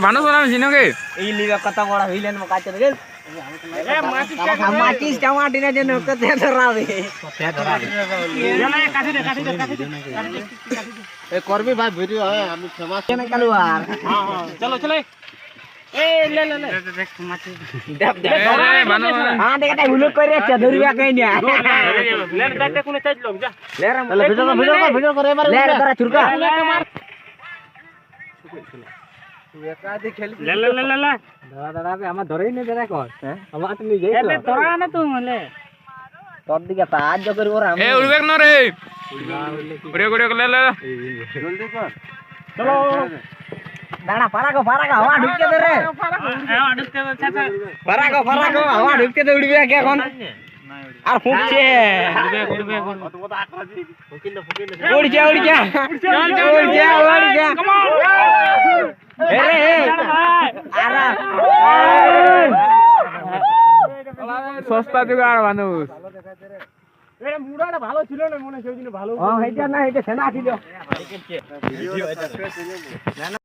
ভানো সোনা মেশিনকে এই লিবা কত বড় হইলেন মো কাছে রে এ মাটিস টমাটি না যেন কতে ধরাবে এনে কাটি দে এ করবি ভাই ভিডিও হয় আমি ফেমাস কেন কালু আর हां চলো চলো এ লে দেখ মাটি দেখ ভানো हां দেখ এটা ভুল করে আছে ধরবিয়া কই না লে যাইতে কোনে চাইলো যা লে ভিডিও করে এবারে লে তোরা চুরকা দাদা আমার ধরেই নে দাদা কর আমার তো নিজেই তোরা না তুই মলে তোর দিকে সাহায্য করি ওরা এ উড়বে না রে উড়ে লে জলদি কর চলো দাঁড়া পারাগো হাওয়া ঢুকতে দে রে হাওয়া ঢুকতে দে চাচা পারাগো হাওয়া ঢুকতে দে উড়বে কি এখন আর ফুঁকছে উড়বে কত কত আকাশি ফুকিন উড় যা সস্তা জুগাড় মানুষ মুড়াটা ভালো ছিল না মনে হয় সেদিন ভালো হ্যাঁ এটা না এটা সেনা ছিল